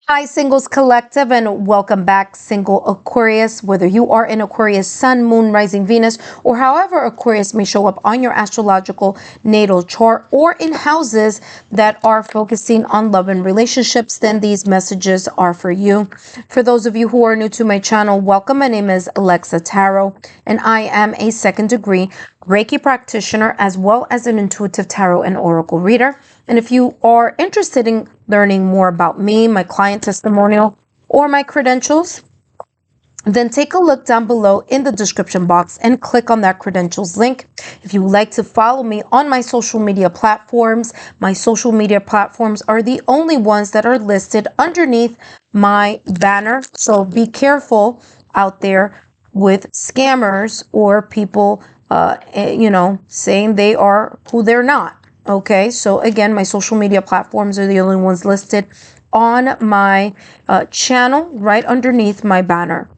Hi, Singles Collective, and welcome back, Single Aquarius. Whether you are in Aquarius, Sun, Moon, Rising, Venus, or however Aquarius may show up on your astrological natal chart, or in houses that are focusing on love and relationships, then these messages are for you. For those of you who are new to my channel, welcome. My name is Lexa Tarot, and I am a second-degree Reiki practitioner as well as an intuitive tarot and oracle reader. And if you are interested in learning more about me, my client testimonial, or my credentials, then take a look down below in the description box and click on that credentials link. If you would like to follow me on my social media platforms are the only ones that are listed underneath my banner. So be careful out there with scammers or people, saying they are who they're not. Okay, so again, my social media platforms are the only ones listed on my channel right underneath my banner.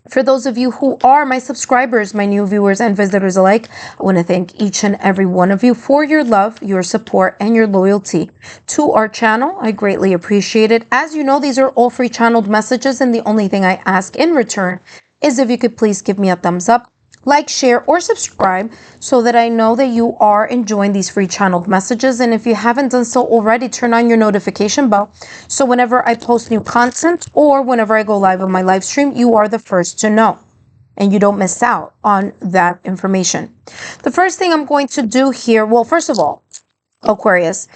For those of you who are my subscribers, my new viewers and visitors alike, I want to thank each and every one of you for your love, your support, and your loyalty to our channel. I greatly appreciate it. As you know, these are all free channeled messages, and the only thing I ask in return is if you could please give me a thumbs up, like, share, or subscribe so that I know that you are enjoying these free channeled messages. And if you haven't done so already, turn on your notification bell so whenever I post new content or whenever I go live on my live stream, you are the first to know and you don't miss out on that information. The first thing I'm going to do here, well, first of all, Aquarius,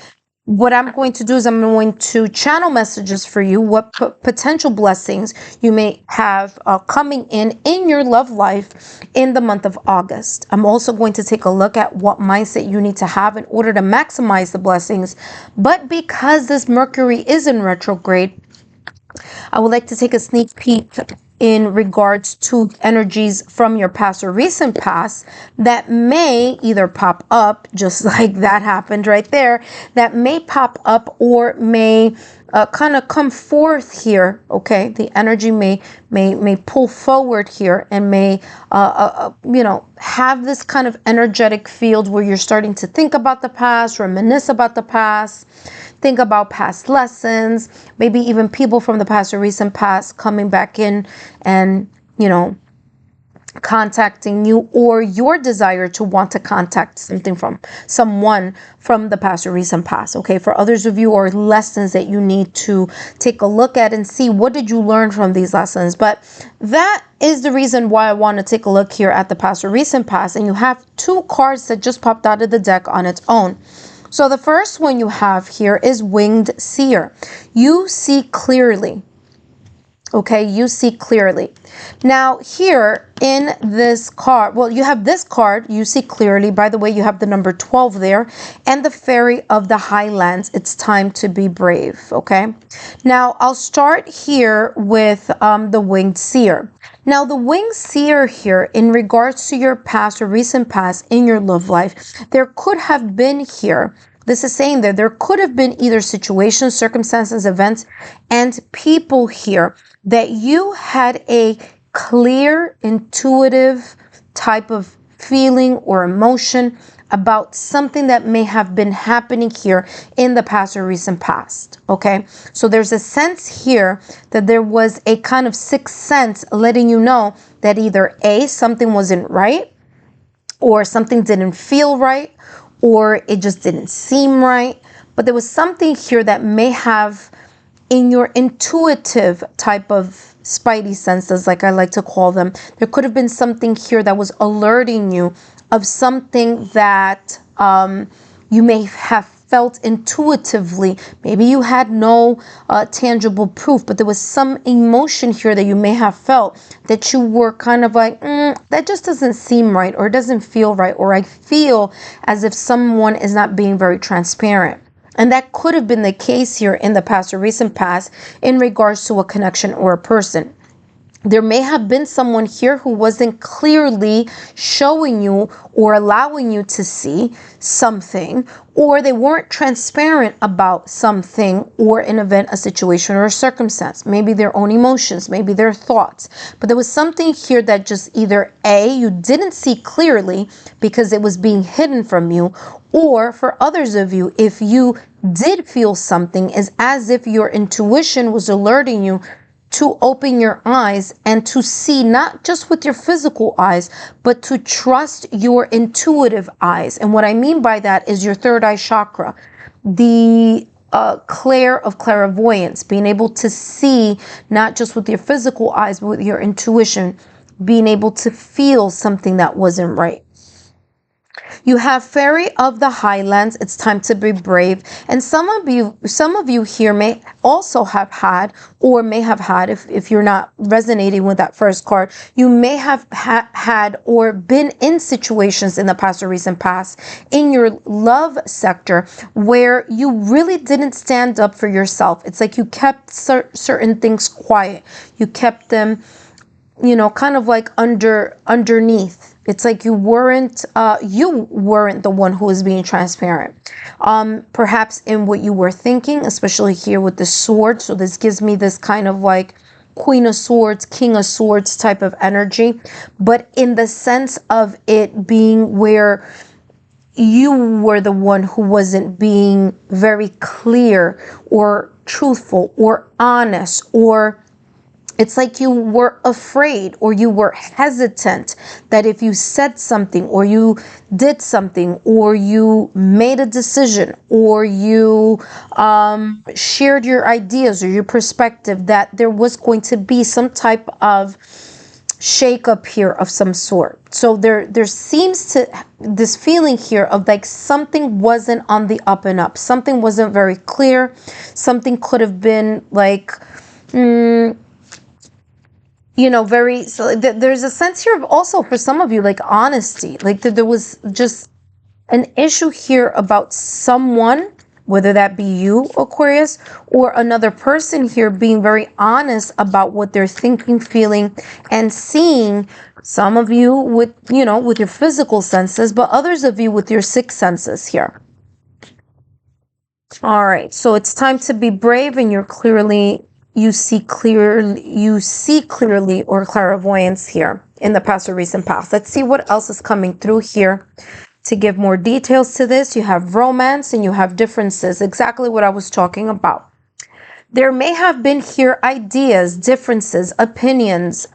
what I'm going to do is I'm going to channel messages for you, what potential blessings you may have coming in your love life in the month of August. I'm also going to take a look at what mindset you need to have in order to maximize the blessings. But because this Mercury is in retrograde, I would like to take a sneak peek in regards to energies from your past or recent past that may either pop up, just like that happened right there, that may pop up or may kind of come forth here. Okay, the energy may pull forward here and may have this kind of energetic field where you're starting to think about the past, reminisce about the past, think about past lessons, maybe even people from the past or recent past coming back in and, contacting you, or your desire to want to contact someone from the past or recent past. Okay, for others of you, are lessons that you need to take a look at and see what did you learn from these lessons. But that is the reason why I want to take a look here at the past or recent past. And you have two cards that just popped out of the deck on its own. So the first one you have here is Winged Seer. You see clearly. Okay, you see clearly. Now here in this card, well, you have this card, you see clearly. By the way, you have the number 12 there and the Fairy of the Highlands. It's time to be brave. Okay, now I'll start here with the Winged Seer. Now the Winged Seer here, in regards to your past or recent past in your love life, there could have been here, this is saying that there could have been either situations, circumstances, events, and people here that you had a clear, intuitive type of feeling or emotion about something that may have been happening here in the past or recent past. Okay, so there's a sense here that there was a kind of sixth sense letting you know that either A, something wasn't right, or something didn't feel right, or it just didn't seem right. But there was something here that may have, in your intuitive type of spidey senses, like I like to call them, there could have been something here that was alerting you of something that you may have felt intuitively. Maybe you had no tangible proof, but there was some emotion here that you may have felt that you were kind of like, that just doesn't seem right, or it doesn't feel right, or I feel as if someone is not being very transparent. And that could have been the case here in the past or recent past in regards to a connection or a person. There may have been someone here who wasn't clearly showing you or allowing you to see something, or they weren't transparent about something or an event, a situation, or a circumstance. Maybe their own emotions, maybe their thoughts. But there was something here that just either A, you didn't see clearly because it was being hidden from you, or for others of you, if you did feel something, it's as if your intuition was alerting you to open your eyes and to see, not just with your physical eyes, but to trust your intuitive eyes. And what I mean by that is your third eye chakra, the clair of clairvoyance, being able to see not just with your physical eyes, but with your intuition, being able to feel something that wasn't right. You have Fairy of the Highlands. It's time to be brave. And some of you here may also have had, or may have had, if you're not resonating with that first card, you may have had or been in situations in the past or recent past in your love sector where you really didn't stand up for yourself. It's like you kept certain things quiet. You kept them, kind of like underneath. It's like you weren't the one who was being transparent. Perhaps in what you were thinking, especially here with the sword. So this gives me this kind of like Queen of Swords, King of Swords type of energy. But in the sense of it being where you were the one who wasn't being very clear or truthful or honest, or it's like you were afraid or you were hesitant that if you said something or you did something or you made a decision or you shared your ideas or your perspective, that there was going to be some type of shake up here of some sort. So there seems to this feeling here of like something wasn't on the up and up. Something wasn't very clear. Something could have been like, there's a sense here of also for some of you, like honesty, like there was just an issue here about someone, whether that be you, Aquarius, or another person here being very honest about what they're thinking, feeling, and seeing. Some of you with your physical senses, but others of you with your sixth senses here. All right, so it's time to be brave, and you see clearly, or clairvoyance here in the past or recent past. Let's see what else is coming through here to give more details to this. You have romance and you have differences, exactly what I was talking about. There may have been here ideas, differences, opinions,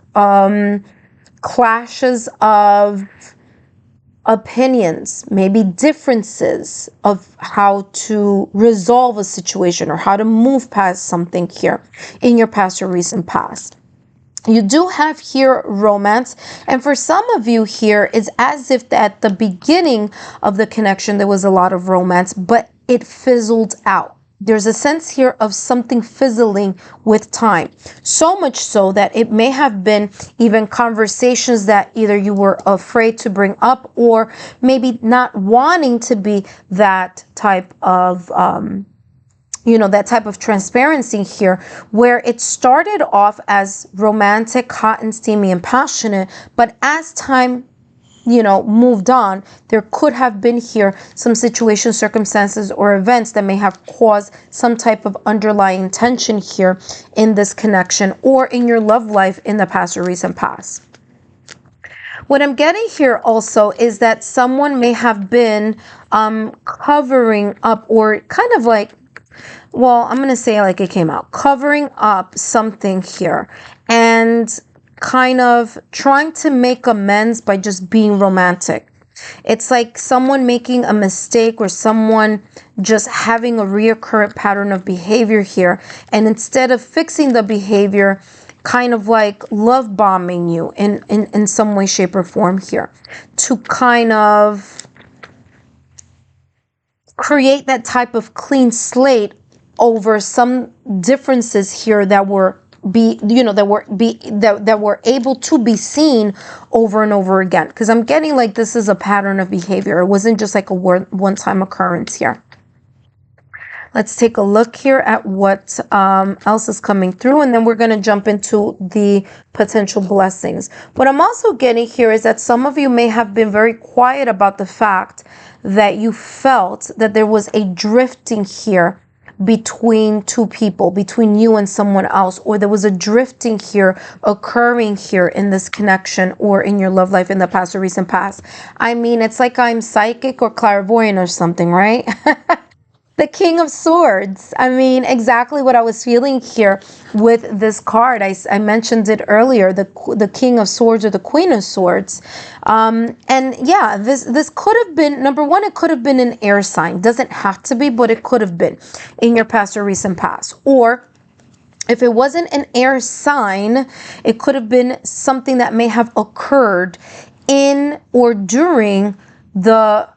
clashes of opinions, maybe differences of how to resolve a situation or how to move past something here in your past or recent past. You do have here romance, and for some of you here, it's as if at the beginning of the connection there was a lot of romance, but it fizzled out. There's a sense here of something fizzling with time. So much so that it may have been even conversations that either you were afraid to bring up or maybe not wanting to be that type of, that type of transparency here, where it started off as romantic, hot and steamy and passionate, but as time moved on, there could have been here some situations, circumstances, or events that may have caused some type of underlying tension here in this connection or in your love life in the past or recent past. What I'm getting here also is that someone may have been covering up, or kind of like, well, I'm going to say like it came out, covering up something here and kind of trying to make amends by just being romantic. It's like someone making a mistake or someone just having a reoccurrent pattern of behavior here. And instead of fixing the behavior, kind of like love bombing you in some way, shape, or form here to kind of create that type of clean slate over some differences here that were that were able to be seen over and over again. Because I'm getting like this is a pattern of behavior. It wasn't just like a one-time occurrence here. Let's take a look here at what else is coming through, and then we're going to jump into the potential blessings. What I'm also getting here is that some of you may have been very quiet about the fact that you felt that there was a drifting here between two people, between you and someone else, or there was a drifting here occurring here in this connection or in your love life in the past or recent past. I mean, it's like I'm psychic or clairvoyant or something, right? The King of Swords. I mean, exactly what I was feeling here with this card. I mentioned it earlier, the King of Swords or the Queen of Swords. And yeah, this could have been, number one, it could have been an air sign. Doesn't have to be, but it could have been in your past or recent past. Or if it wasn't an air sign, it could have been something that may have occurred in or during the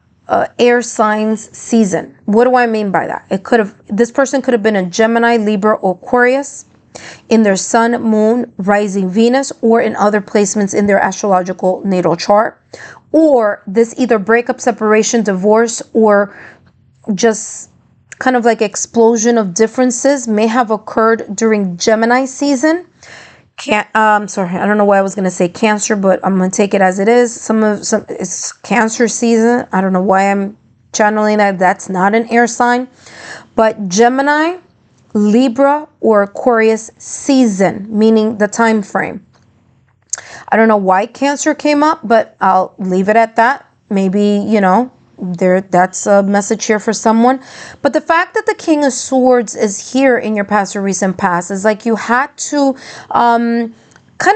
air signs season. What do I mean by that? This person could have been a Gemini, Libra, or Aquarius in their sun, moon, rising Venus, or in other placements in their astrological natal chart. Or this either breakup, separation, divorce, or just kind of like explosion of differences may have occurred during Gemini season. Sorry, I don't know why I was going to say Cancer, but I'm going to take it as it is. It's Cancer season. I don't know why I'm channeling that. That's not an air sign. But Gemini, Libra, or Aquarius season, meaning the time frame. I don't know why Cancer came up, but I'll leave it at that. Maybe, that's a message here for someone. But the fact that the King of Swords is here in your past or recent past is like you had to kind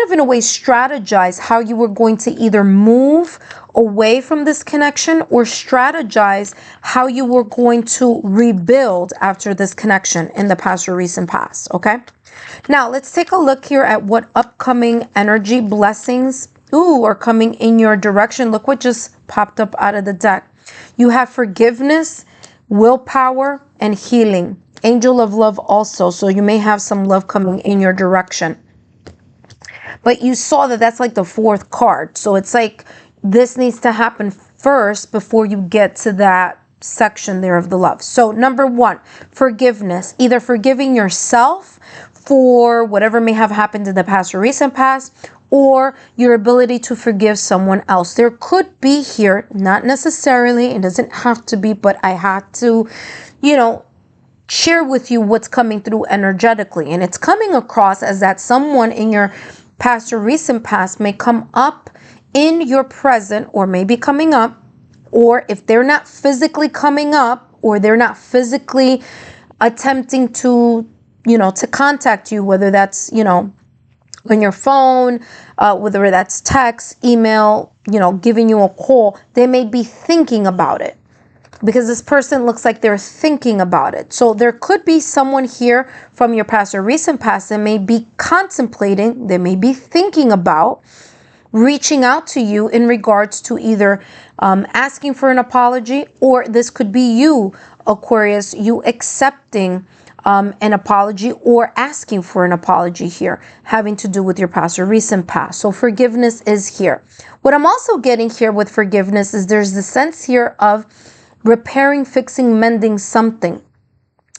of in a way strategize how you were going to either move away from this connection or strategize how you were going to rebuild after this connection in the past or recent past. Okay, now let's take a look here at what upcoming energy blessings are coming in your direction. Look what just popped up out of the deck. You have forgiveness, willpower, and healing. Angel of love also. So you may have some love coming in your direction. But you saw that that's like the fourth card. So it's like this needs to happen first before you get to that section there of the love. So number one, forgiveness. Either forgiving yourself for whatever may have happened in the past or recent past, or your ability to forgive someone else. There could be here, not necessarily, it doesn't have to be, but I had to, share with you what's coming through energetically. And it's coming across as that someone in your past or recent past may come up in your present, or maybe coming up, or if they're not physically coming up, or they're not physically attempting to, to contact you, whether that's, on your phone, whether that's text, email, giving you a call, they may be thinking about it because this person looks like they're thinking about it. So there could be someone here from your past or recent past that may be contemplating, they may be thinking about reaching out to you in regards to either asking for an apology, or this could be you, Aquarius, you accepting an apology or asking for an apology here, having to do with your past or recent past. So forgiveness is here. What I'm also getting here with forgiveness is there's the sense here of repairing, fixing, mending something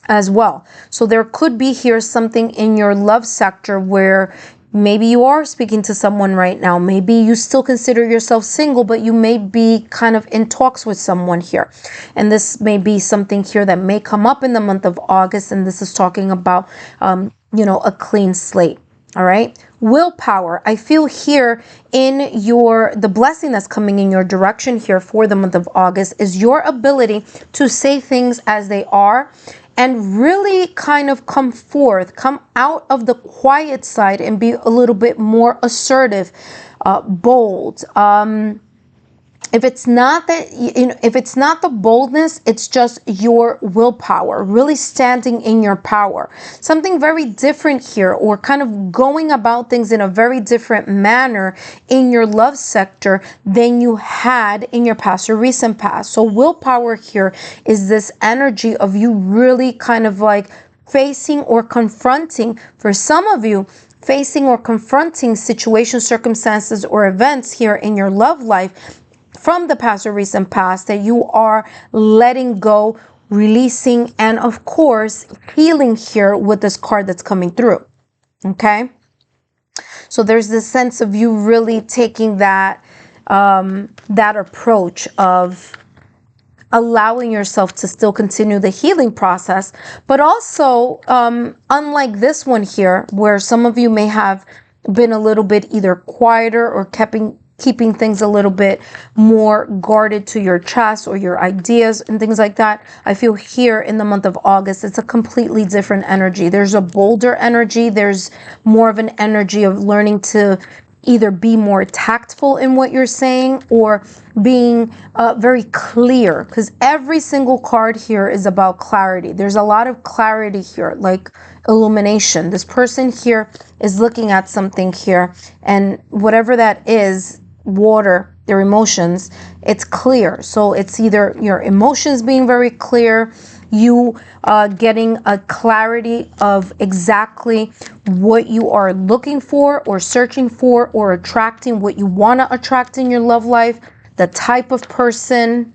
as well. So there could be here something in your love sector where maybe you are speaking to someone right now. Maybe you still consider yourself single, but you may be kind of in talks with someone here. And this may be something here that may come up in the month of August. And this is talking about, a clean slate. All right. Willpower. I feel here in the blessing that's coming in your direction here for the month of August is your ability to say things as they are and really kind of come out of the quiet side and be a little bit more assertive, bold. If it's not the boldness, it's just your willpower, really standing in your power. Something very different here, or kind of going about things in a very different manner in your love sector than you had in your past or recent past. So willpower here is this energy of you really kind of like facing or confronting, for some of you, facing or confronting situations, circumstances, or events here in your love life from the past or recent past that you are letting go releasing, and of course, healing here with this card that's coming through. Okay? So there's this sense of you really taking that that approach of allowing yourself to still continue the healing process, but also unlike this one here, where some of you may have been a little bit either quieter or keeping things a little bit more guarded to your chest or your ideas and things like that. I feel here in the month of August, it's a completely different energy. There's a bolder energy. There's more of an energy of learning to either be more tactful in what you're saying or being very clear, because every single card here is about clarity. There's a lot of clarity here, like illumination. This person here is looking at something here, and whatever that is, water, their emotions, it's clear. So it's either your emotions being very clear, you getting a clarity of exactly what you are looking for or searching for or attracting, what you want to attract in your love life, the type of person.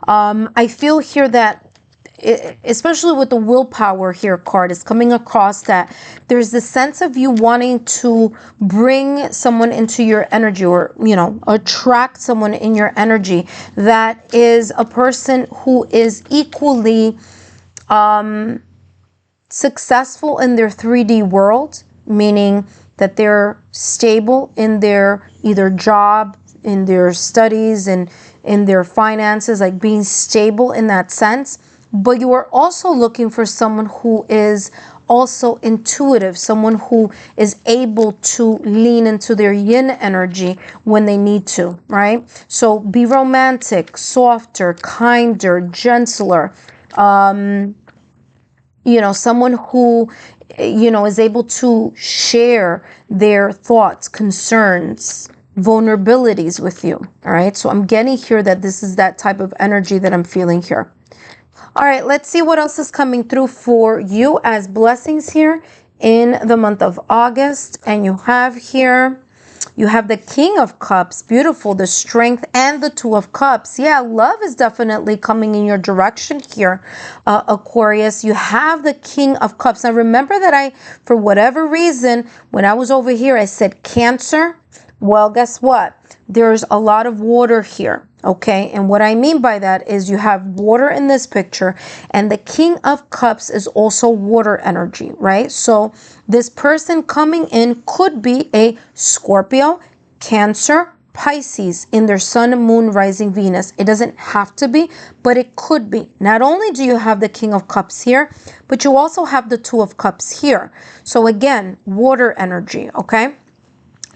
I feel here that especially with the willpower here card, is coming across that there's this sense of you wanting to bring someone into your energy, or attract someone in your energy that is a person who is equally successful in their 3D world, meaning that they're stable in their either job, in their studies, and in their finances, like being stable in that sense. But you are also looking for someone who is also intuitive, someone who is able to lean into their yin energy when they need to, right? So be romantic, softer, kinder, gentler, someone who, is able to share their thoughts, concerns, vulnerabilities with you, all right? So I'm getting here that this is that type of energy that I'm feeling here. All right, let's see what else is coming through for you as blessings here in the month of August. And you have the King of Cups, beautiful, the Strength, and the Two of Cups. Yeah, love is definitely coming in your direction here, Aquarius. You have the King of Cups. Now remember that for whatever reason, when I was over here, I said Cancer. Well, guess what? There's a lot of water here. Okay, and what I mean by that is you have water in this picture, and the King of Cups is also water energy, right? So this person coming in could be a Scorpio, Cancer, Pisces in their Sun, Moon, Rising, Venus. It doesn't have to be, but it could be. Not only do you have the King of Cups here, but you also have the Two of Cups here. So again, water energy, okay?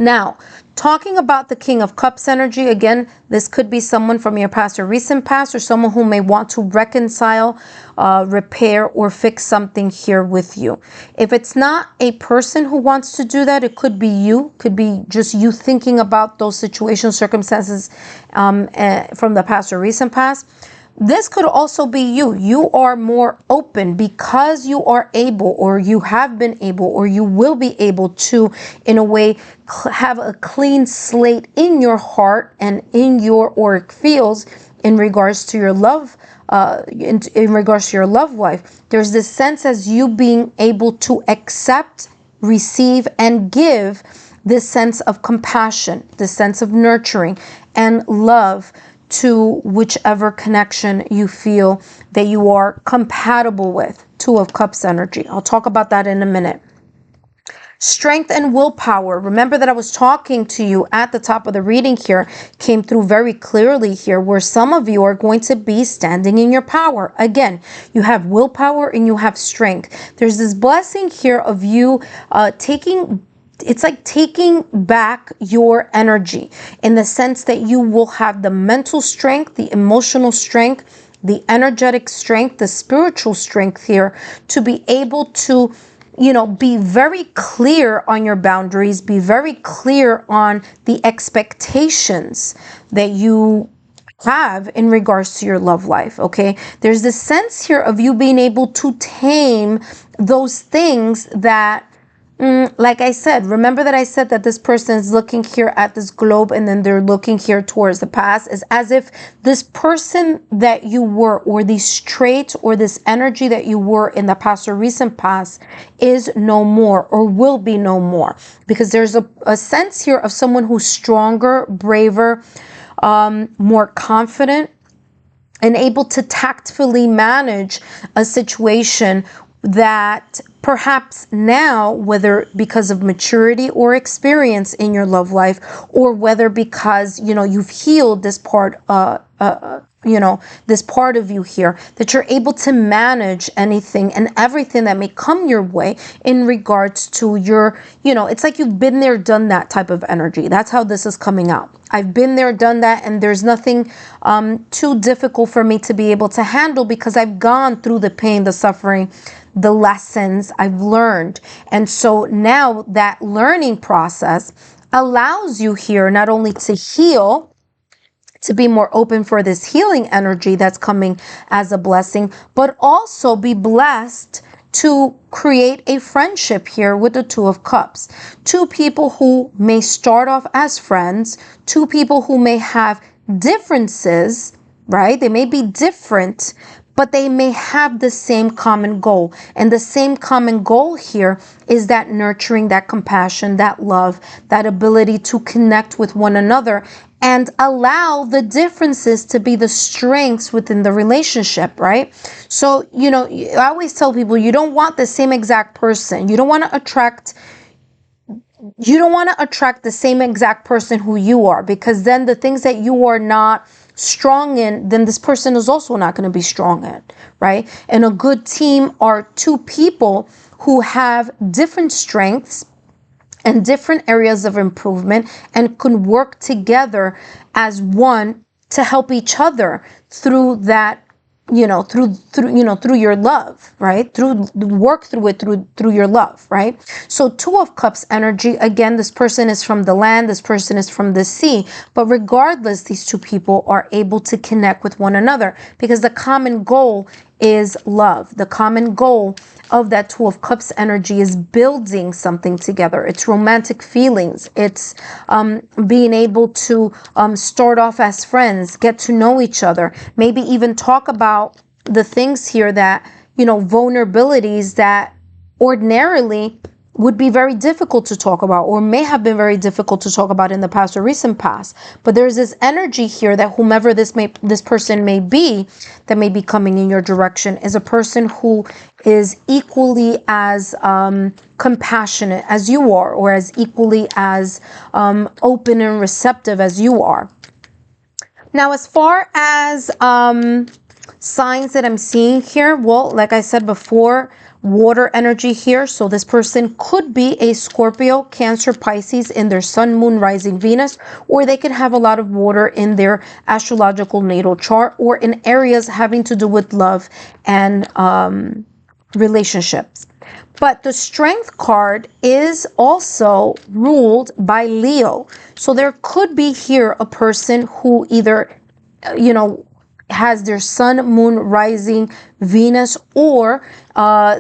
Now, talking about the King of Cups energy, again, this could be someone from your past or recent past, or someone who may want to reconcile, repair, or fix something here with you. If it's not a person who wants to do that, it could be you, could be just you thinking about those situations, circumstances from the past or recent past. This could also be you. You are more open because you are able, or you have been able, or you will be able to, in a way, have a clean slate in your heart and in your auric fields in regards to your love, in regards to your love life. There's this sense as you being able to accept, receive, and give this sense of compassion, this sense of nurturing and love to whichever connection you feel that you are compatible with. Two of Cups energy. I'll talk about that in a minute. Strength and willpower. Remember that I was talking to you at the top of the reading here, came through very clearly here, where some of you are going to be standing in your power. Again, you have willpower and you have strength. There's this blessing here of you it's like taking back your energy, in the sense that you will have the mental strength, the emotional strength, the energetic strength, the spiritual strength here to be able to, be very clear on your boundaries, be very clear on the expectations that you have in regards to your love life, okay? There's this sense here of you being able to tame those things that Like I said, remember that I said that this person is looking here at this globe and then they're looking here towards the past. It's as if this person that you were, or these traits or this energy that you were in the past or recent past is no more or will be no more. Because there's a sense here of someone who's stronger, braver, more confident, and able to tactfully manage a situation that perhaps now, whether because of maturity or experience in your love life, or whether because, you've healed this part, this part of you here, that you're able to manage anything and everything that may come your way in regards to your, it's like you've been there, done that type of energy. That's how this is coming out. I've been there, done that, and there's nothing too difficult for me to be able to handle because I've gone through the pain, the suffering, the lessons I've learned. And so now that learning process allows you here not only to heal, to be more open for this healing energy that's coming as a blessing, but also be blessed to create a friendship here with the Two of Cups. Two people who may start off as friends, two people who may have differences, right? They may be different, but they may have the same common goal. And the same common goal here is that nurturing, that compassion, that love, that ability to connect with one another and allow the differences to be the strengths within the relationship, right? So, I always tell people, you don't want the same exact person. You don't want to attract the same exact person who you are, because then the things that you are not strong in, then this person is also not going to be strong in, right? And a good team are two people who have different strengths and different areas of improvement and can work together as one to help each other through that, through your love, right? Through your love, right? So Two of Cups energy, again, this person is from the land, this person is from the sea, but regardless, these two people are able to connect with one another because the common goal is love. The common goal of that Two of Cups energy is building something together. It's romantic feelings. It's being able to start off as friends, get to know each other, maybe even talk about the things here that, vulnerabilities that ordinarily would be very difficult to talk about or may have been very difficult to talk about in the past or recent past. But there's this energy here that whomever this person may be that may be coming in your direction is a person who is equally as compassionate as you are, or as equally as open and receptive as you are. Now, as far as signs that I'm seeing here, well, like I said before, water energy here. So this person could be a Scorpio, Cancer, Pisces in their sun, moon, rising, Venus, or they could have a lot of water in their astrological natal chart or in areas having to do with love and relationships. But the Strength card is also ruled by Leo. So there could be here a person who either, has their sun, moon, rising, Venus, or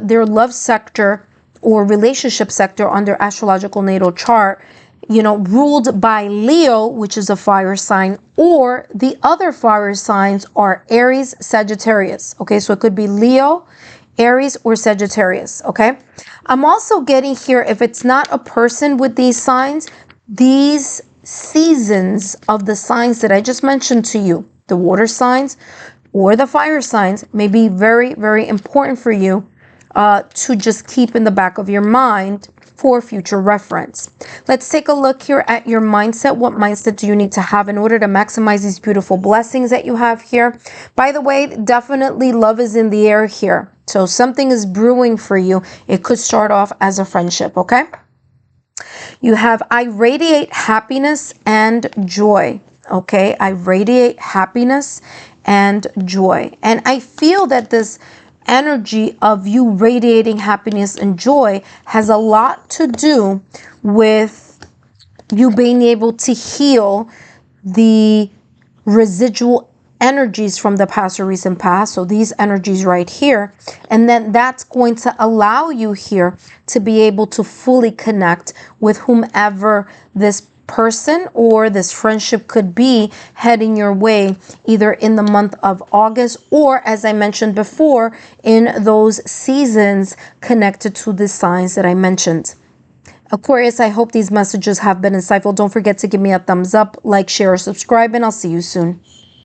their love sector or relationship sector on their astrological natal chart, ruled by Leo, which is a fire sign, or the other fire signs are Aries, Sagittarius. Okay, so it could be Leo, Aries, or Sagittarius. Okay, I'm also getting here, if it's not a person with these signs, these seasons of the signs that I just mentioned to you, the water signs or the fire signs, may be very, very important for you to just keep in the back of your mind for future reference. Let's take a look here at your mindset. What mindset do you need to have in order to maximize these beautiful blessings that you have here? By the way, definitely love is in the air here. So something is brewing for you. It could start off as a friendship, okay? You have, I radiate happiness and joy. Okay, I radiate happiness and joy. And I feel that this energy of you radiating happiness and joy has a lot to do with you being able to heal the residual energies from the past or recent past, so these energies right here, and then that's going to allow you here to be able to fully connect with whomever this person or this friendship could be heading your way, either in the month of August or, as I mentioned before, in those seasons connected to the signs that I mentioned. Aquarius, I hope these messages have been insightful. Don't forget to give me a thumbs up, like, share, or subscribe, and I'll see you soon.